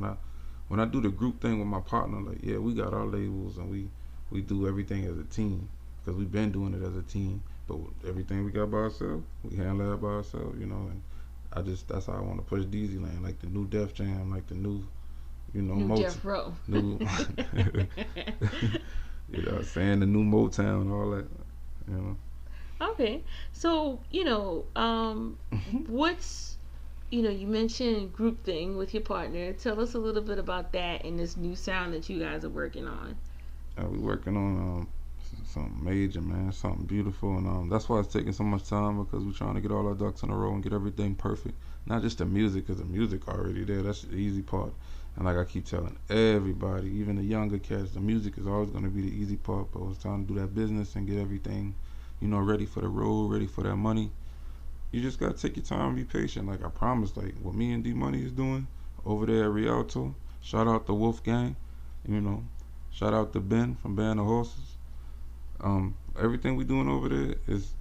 when I do the group thing with my partner, like yeah, we got our labels and we do everything as a team because we've been doing it as a team. But everything we got by ourselves, we handle that by ourselves, And that's how I want to push Deezy Land, like the new Def Jam, like the new, New Jeff Rowe. New, saying the new Motown, all that, Okay, so what's you mentioned group thing with your partner. Tell us a little bit about that and this new sound that you guys are working on. We working on something major, man, something beautiful, and that's why it's taking so much time because we're trying to get all our ducks in a row and get everything perfect. Not just the music, because the music already there. That's the easy part. And like I keep telling everybody, even the younger cats, the music is always going to be the easy part. But it's time to do that business and get everything, ready for the road, ready for that money. You just got to take your time and be patient. Like I promised, like what me and D Money is doing over there at Rialto. Shout out the Wolf Gang, Shout out to Ben from Band of Horses. Everything we doing over there is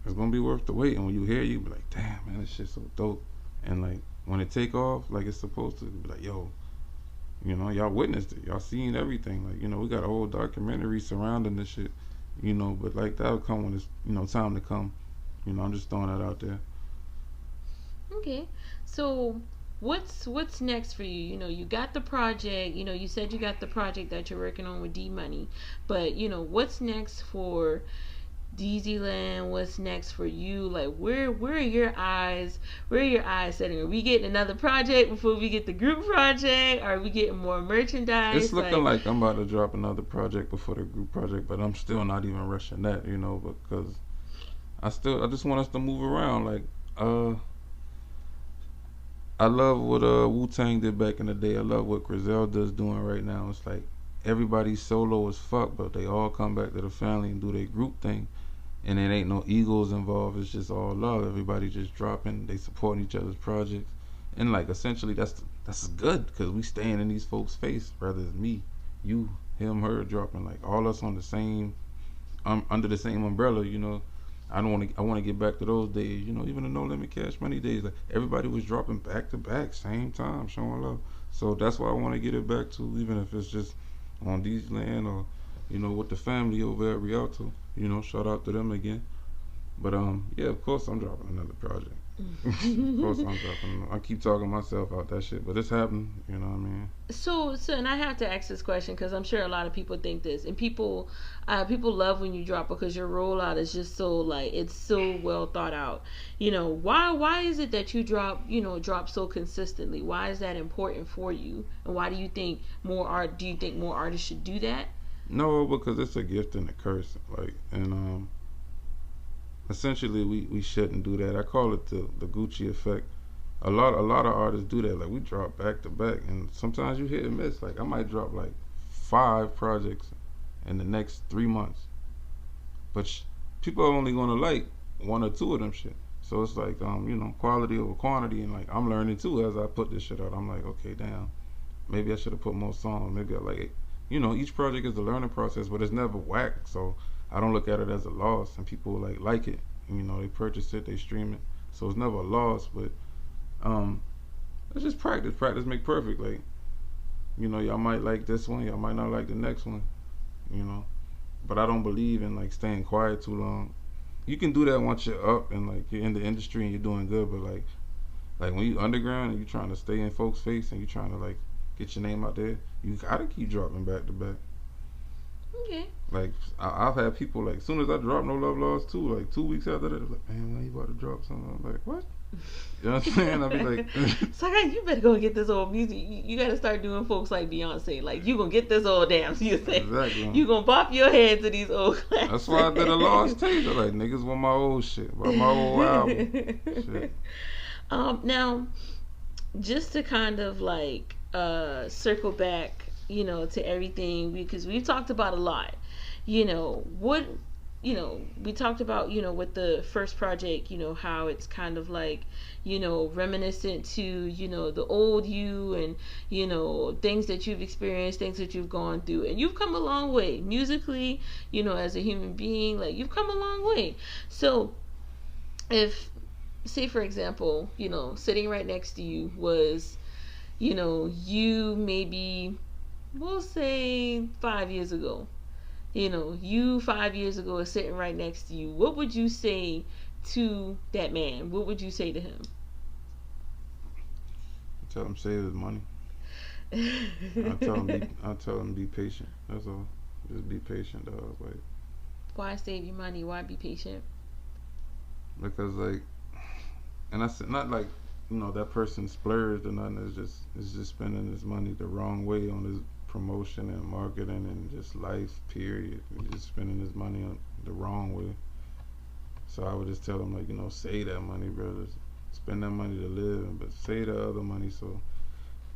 gonna be worth the wait. And when you hear it, you be like, damn man, this shit's so dope. And like when it take off like it's supposed to, be like, yo, y'all witnessed it. Y'all seen everything. Like, we got a whole documentary surrounding this shit. But like that'll come when it's time to come. I'm just throwing that out there. Okay. So what's next for you? You got the project, you said you got the project that you're working on with D Money, but what's next for Deezy Land? What's next for you? Like where are your eyes setting? Are we getting another project before we get the group project? Are we getting more merchandise? It's looking like I'm about to drop another project before the group project, but I'm still not even rushing that, because I just want us to move around. Like I love what Wu-Tang did back in the day. I love what Griselda's doing right now. It's like everybody's solo as fuck, but they all come back to the family and do their group thing. And there ain't no egos involved. It's just all love. Everybody just dropping. They supporting each other's projects. And like essentially that's good because we staying in these folks' face. Whether it's me, you, him, her dropping. Like all us on the same, under the same umbrella, I want to get back to those days, even the No Limit Cash Money days. Like everybody was dropping back to back, same time, showing love. So that's why I want to get it back to, even if it's just on Deezy Land or, with the family over at Rialto. Shout out to them again. But yeah, of course I'm dropping another project. Of course I'm dropping. I keep talking myself out that shit, but it's happening. You know what I mean? So, and I have to ask this question because I'm sure a lot of people think this, and people love when you drop because your rollout is just so it's so well thought out. Why is it that you drop so consistently? Why is that important for you? And why do you think more artists should do that? No, because it's a gift and a curse. And essentially we shouldn't do that. I call it the Gucci effect. A lot of artists do that. Like we drop back to back, and sometimes you hit and miss. Like I might drop 5 projects in the next 3 months, but people are only gonna like 1 or 2 of them shit. So it's like quality over quantity, and like I'm learning too as I put this shit out. I'm like, okay, damn, maybe I should have put more songs. Maybe I like it. Each project is a learning process, but it's never whack. So I don't look at it as a loss, and people like it. They purchase it, they stream it, so it's never a loss. But it's just practice. Practice make perfect. Like y'all might like this one, y'all might not like the next one. But I don't believe in staying quiet too long. You can do that once you're up and you're in the industry and you're doing good. But like when you underground and you're trying to stay in folks' face and you're trying to get your name out there, you gotta keep dropping back to back. Okay. Like I've had people like, as soon as I drop No Love Lost too, like 2 weeks after that, they're like, man, when you about to drop something? I'm like, what? You know what I'm saying? I'll be like, So you better go get this old music. You got to start doing folks like Beyonce. Like, you gonna get this old dance music. exactly. You gonna bop your head to these old classics. That's why I did a lost tape. Like, niggas want my old shit, my old album. Shit. Now, just to kind of like circle back, to everything, because we've talked about a lot. What we talked about, with the first project, how it's kind of like, reminiscent to, the old you and, things that you've experienced, things that you've gone through. And you've come a long way musically, as a human being. Like, you've come a long way. So, if, say, for example, sitting right next to you was, you maybe, we'll say 5 years ago. You 5 years ago is sitting right next to you. What would you say to that man? What would you say to him? Tell him save his money. I tell him be patient. That's all. Just be patient, dog. Like, why save your money? Why be patient? Because like, and I said not like, that person splurged or nothing. It's just spending his money the wrong way on his promotion and marketing and just life, period. He's just spending his money on the wrong way. So I would just tell him, like, save that money, brother. Spend that money to live, but save the other money so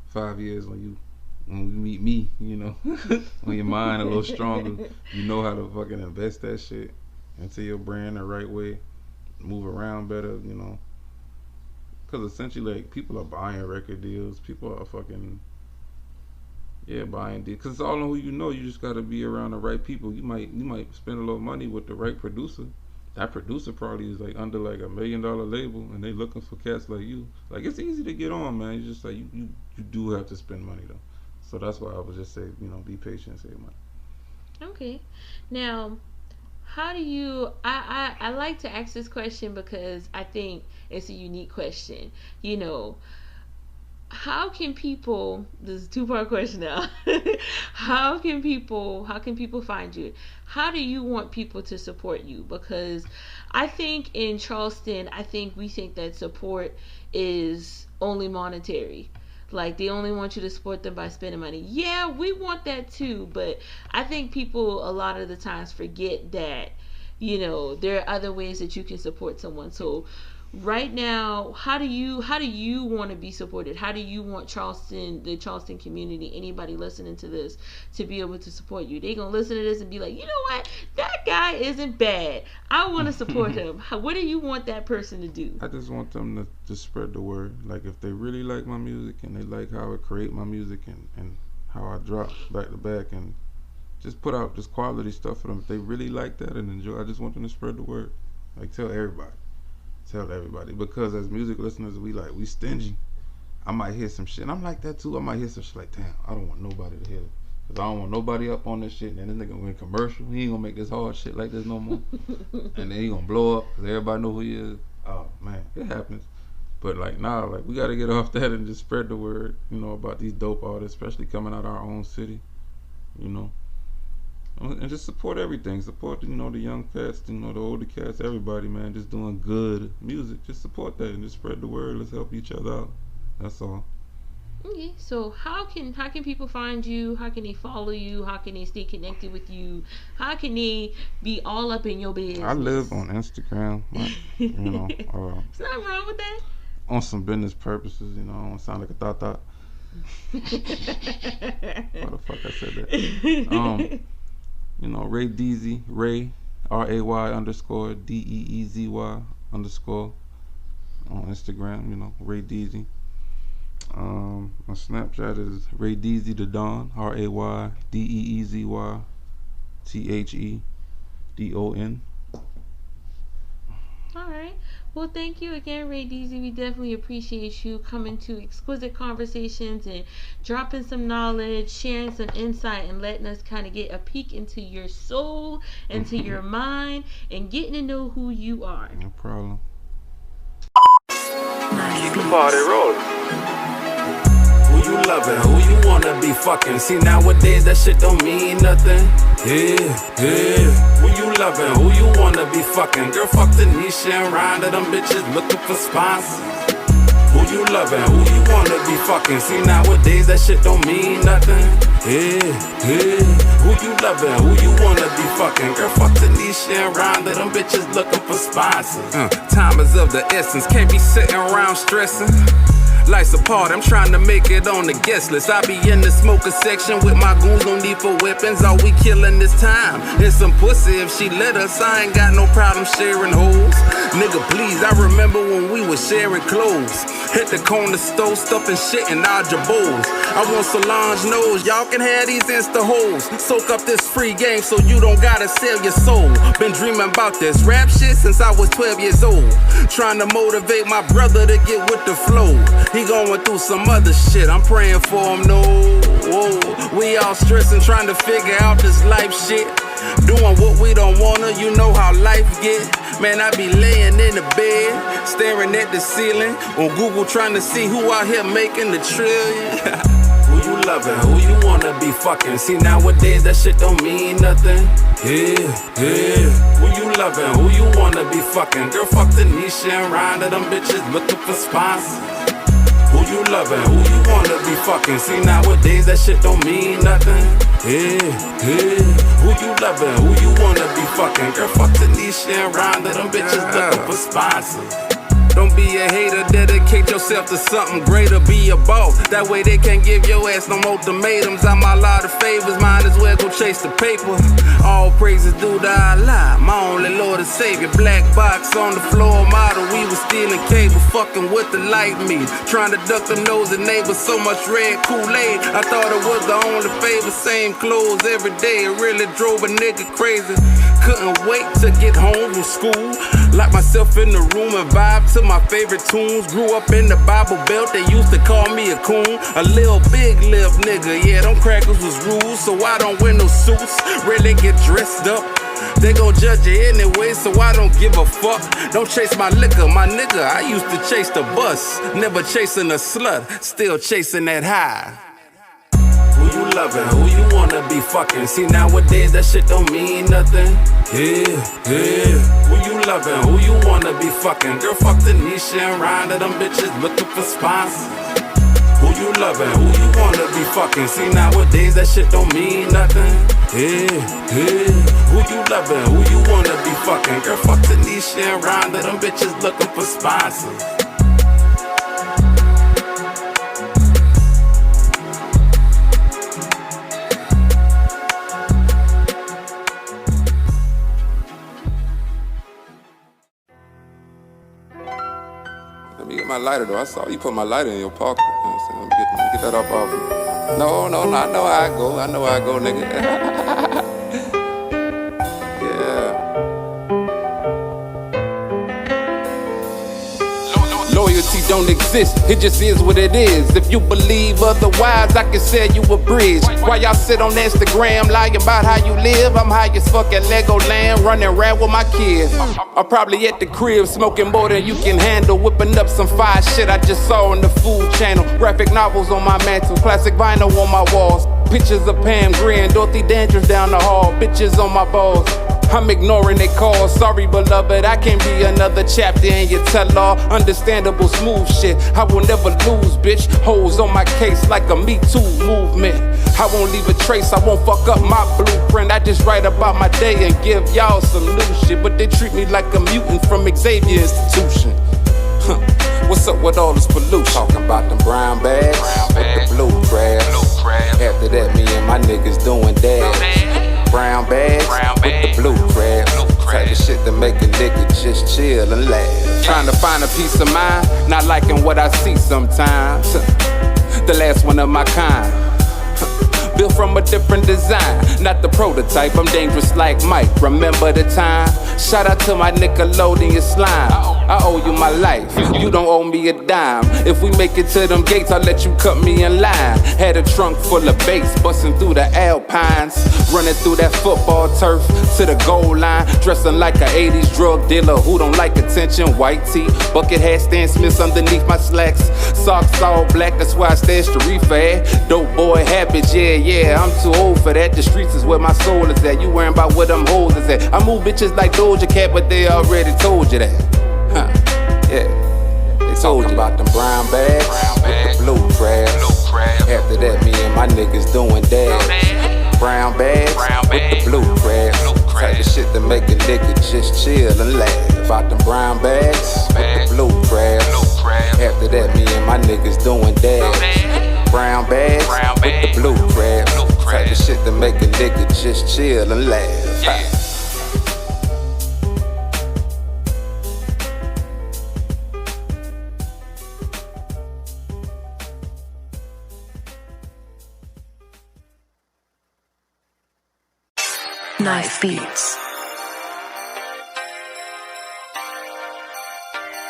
5 years when we meet me, when your mind a little stronger, you know how to fucking invest that shit into your brand the right way, move around better, Because essentially, like, people are buying record deals, people are fucking buying deals, because it's all on who you know. You just got to be around the right people. You might spend a little money with the right producer. That producer probably is like under like $1 million label, and they looking for cats like you. Like, it's easy to get on, man. It's just like you do have to spend money though. So that's why I would just say, be patient and save money. Okay. Now, how do you? I like to ask this question because I think it's a unique question. How can people, this is a 2-part question now. how can people find you? How do you want people to support you? Because I think in Charleston, we think that support is only monetary. Like, they only want you to support them by spending money. Yeah, we want that too, but I think people a lot of the times forget that, there are other ways that you can support someone. So right now, how do you want to be supported? How do you want the Charleston community, anybody listening to this, to be able to support you? They gonna listen to this and be like, you know what, that guy isn't bad, I want to support him. What do you want that person to do? I just want them to spread the word. Like, if they really like my music and they like how I create my music and how I drop back to back and just put out just quality stuff for them, if they really like that and enjoy, I just want them to spread the word. Like, tell everybody, because as music listeners, we stingy. I might hear some shit, and I'm like that too. I might hear some shit like, damn, I don't want nobody to hear it, because I don't want nobody up on this shit, and then this nigga went commercial. He ain't gonna make this hard shit like this no more. And then he gonna blow up because everybody know who he is. Oh man, it happens. But like, nah, like, we gotta get off that and just spread the word, about these dope artists, especially coming out of our own city, and just support everything. Support, the young cats, the older cats, everybody, man, just doing good music. Just support that and just spread the word. Let's help each other out. That's all. Okay, so how can people find you? How can they follow you? How can they stay connected with you? How can they be all up in your business? I live on Instagram. There's nothing wrong with that. On some business purposes, I don't want to sound like a thought. Why the fuck I said that? Ray Deezy, Ray, RAY_DEEZY_ on Instagram, Ray Deezy. My Snapchat is Ray Deezy the Don, RAYDEEZYTHEDON. Alright. Well, thank you again, Ray Deezy. We definitely appreciate you coming to Exquisite Conversations and dropping some knowledge, sharing some insight, and letting us kind of get a peek into your soul, into your mind, and getting to know who you are. No problem. Keep the party rolling. you loving? Who you wanna be fucking? See, nowadays that shit don't mean nothing. Yeah. Who you loving? Who you wanna be fucking? Girl, fuck Tanisha and Rhonda, them bitches looking for sponsors. Who you loving? Who you wanna be fucking? See, nowadays that shit don't mean nothing. Yeah. Who you loving? Who you wanna be fucking? Girl, fuck Tanisha and Rhonda, them bitches looking for sponsors. Time is of the essence, can't be sitting around stressing. Life's apart, I'm trying to make it on the guest list. I be in the smoker section with my goons, no need for weapons. All we killing this time. And some pussy, if she let us, I ain't got no problem sharing hoes. Nigga, please, I remember when we was sharing clothes. Hit the corner store, stuffing shit in our jabos. I want Solange knows, y'all can have these Insta hoes. Soak up this free game so you don't gotta sell your soul. Been dreaming about this rap shit since I was 12 years old. Trying to motivate my brother to get with the flow. He going through some other shit, I'm praying for him, no. Whoa. We all stressing, trying to figure out this life shit. Doing what we don't wanna, you know how life get. Man, I be laying in the bed, staring at the ceiling. On Google trying to see who out here making the trillion. Who you loving? Who you wanna be fucking? See, nowadays that shit don't mean nothing. Yeah. Who you loving? Who you wanna be fucking? Girl, fuck Tanisha and Rhonda, them bitches looking for sponsors. Who you loving? Who you wanna be fucking? See, nowadays that shit don't mean nothing. Yeah. Who you loving? Who you wanna be fucking? Girl, fuck Tanisha and Rhonda, them bitches looking for sponsors. Don't be a hater, dedicate yourself to something greater, be a boss. That way they can't give your ass no ultimatums. I'm a lot of favors, might as well go chase the paper. All praises due to Allah, my only Lord and Savior. Black box on the floor model, we was stealing cable, fucking with the light meter. Trying to duck them nosy neighbors, so much red Kool-Aid. I thought it was the only favor, same clothes every day. It really drove a nigga crazy. Couldn't wait to get home from school. Lock myself in the room and vibe to my favorite tunes. Grew up in the Bible Belt, they used to call me a coon. A little big lip nigga, yeah, them crackers was rules. So I don't wear no suits, rarely get dressed up. They gon' judge you anyway, so I don't give a fuck. Don't chase my liquor, my nigga, I used to chase the bus. Never chasing a slut, still chasing that high. Who you loving? Who you wanna be fucking? See, nowadays that shit don't mean nothing. Yeah. Who you loving? Who you wanna be fucking? Girl, fuck Tanisha and Rhonda, them bitches looking for sponsors. Who you loving? Who you wanna be fucking? See, nowadays that shit don't mean nothing. Yeah. Who you loving? Who you wanna be fucking? Girl, fuck Tanisha and Rhonda, them bitches looking for sponsors. Let me get my lighter though. I saw you put my lighter in your pocket. You know what I'm saying? Let me get that up off you. No, I know how I go. I know how I go, nigga. Yeah. Loyalty don't exist, it just is what it is. If you believe otherwise, I can sell you a bridge. While y'all sit on Instagram lying about how you live, I'm high as fuck at Legoland, running around with my kids. I'm probably at the crib smoking more than you can handle, whipping up some fire shit I just saw on the Food Channel. Graphic novels on my mantle, classic vinyl on my walls. Pictures of Pam Grier and Dorothy Dandridge down the hall, bitches on my balls. I'm ignoring they calls, sorry beloved, I can't be another chapter in your tell-all. Understandable smooth shit, I will never lose, bitch. Hoes on my case like a Me Too movement. I won't leave a trace, I won't fuck up my blueprint. I just write about my day and give y'all some new shit, but they treat me like a mutant from Xavier Institution. What's up with all this pollution? Talking about them brown bags, with the blue crabs. After that, me and my niggas doing dabs. Brown bags, with the blue crabs. Type of shit to make a nigga just chill and laugh. Trying to find a peace of mind, not liking what I see sometimes. The last one of my kind. Built from a different design, not the prototype. I'm dangerous like Mike, remember the time? Shout out to my Nickelodeon slime. I owe you my life, you don't owe me a dime. If we make it to them gates, I'll let you cut me in line. Had a trunk full of bass, busting through the Alpines, running through that football turf to the goal line, dressing like a 80s drug dealer who don't like attention. White tee, bucket hat, Stan Smiths underneath my slacks, socks all black, that's why I stash the reefer at. Dope boy habits, yeah, I'm too old for that. The streets is where my soul is at. You worrying about where them hoes is at. I move bitches like Doja Cat, but they already told you that. Huh, yeah. They told you about them brown bags, with the blue crabs. After that, me and my niggas doing dabs. Brown bags, with the blue crabs. Type of shit to make a nigga just chill and laugh. About them brown bags, with the blue crabs. After that, me and my niggas doing dabs. Brown bags, with the blue crabs. Type of shit to make a nigga just chill and laugh. Knife Beats.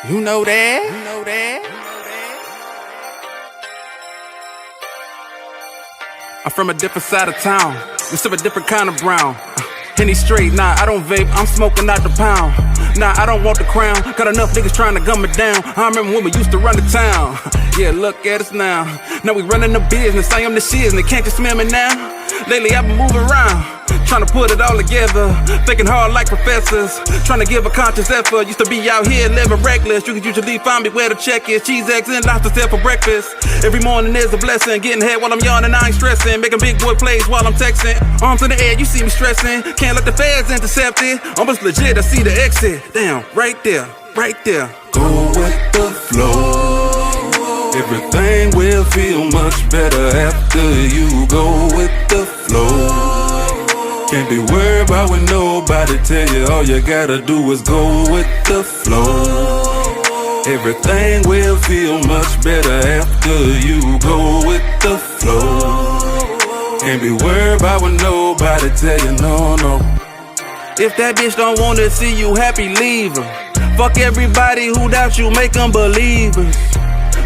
You know that? You know that? I'm from a different side of town. We serve a different kind of brown. Henny straight, nah, I don't vape, I'm smoking out the pound. Nah, I don't want the crown, got enough niggas trying to gun me down. I remember when we used to run the town. Yeah, look at us now. Now we running the business, I am the shiz, and they can't just smell me now. Lately I've been moving around, trying to put it all together, thinking hard like professors, trying to give a conscious effort. Used to be out here living reckless. You can usually find me where the check is. Cheese, eggs, and lobster tail for breakfast. Every morning is a blessing. Getting head while I'm yawning, I ain't stressing. Making big boy plays while I'm texting. Arms in the air, you see me stressing. Can't let the feds intercept it. Almost legit, I see the exit. Damn, right there, right there. Go with the flow. Everything will feel much better after you go with the flow. Can't be worried about when nobody tell you. All you gotta do is go with the flow. Everything will feel much better after you go with the flow. Can't be worried about when nobody tell you no. If that bitch don't wanna see you happy, leave her. Fuck everybody who doubt you, make them believers.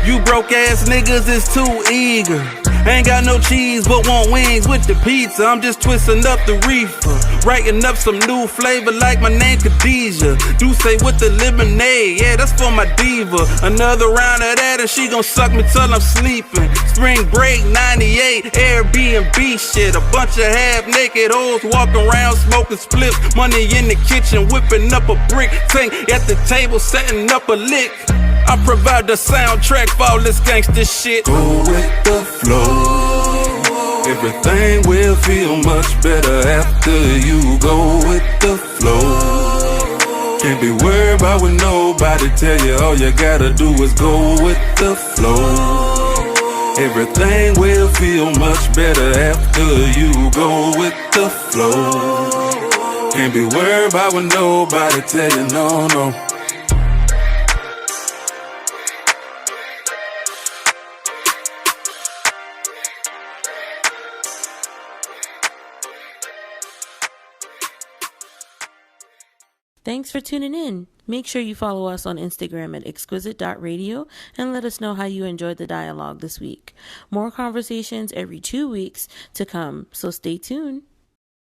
You broke ass niggas is too eager. Ain't got no cheese but want wings with the pizza. I'm just twisting up the reefer, writing up some new flavor like my name Khadijah. Do say with the lemonade, yeah, that's for my diva. Another round of that and she gon' suck me till I'm sleeping. Spring break 98, Airbnb shit. A bunch of half naked hoes walking around smoking spliff. Money in the kitchen, whipping up a brick. Tank at the table, setting up a lick. I provide the soundtrack for all this gangsta shit. Go with the flow. Everything will feel much better after you go with the flow. Can't be worried about when nobody tell you. All you gotta do is go with the flow. Everything will feel much better after you go with the flow. Can't be worried about when nobody tell you no. Thanks for tuning in. Make sure you follow us on Instagram at exquisite.radio and let us know how you enjoyed the dialogue this week. More conversations every 2 weeks to come, so stay tuned.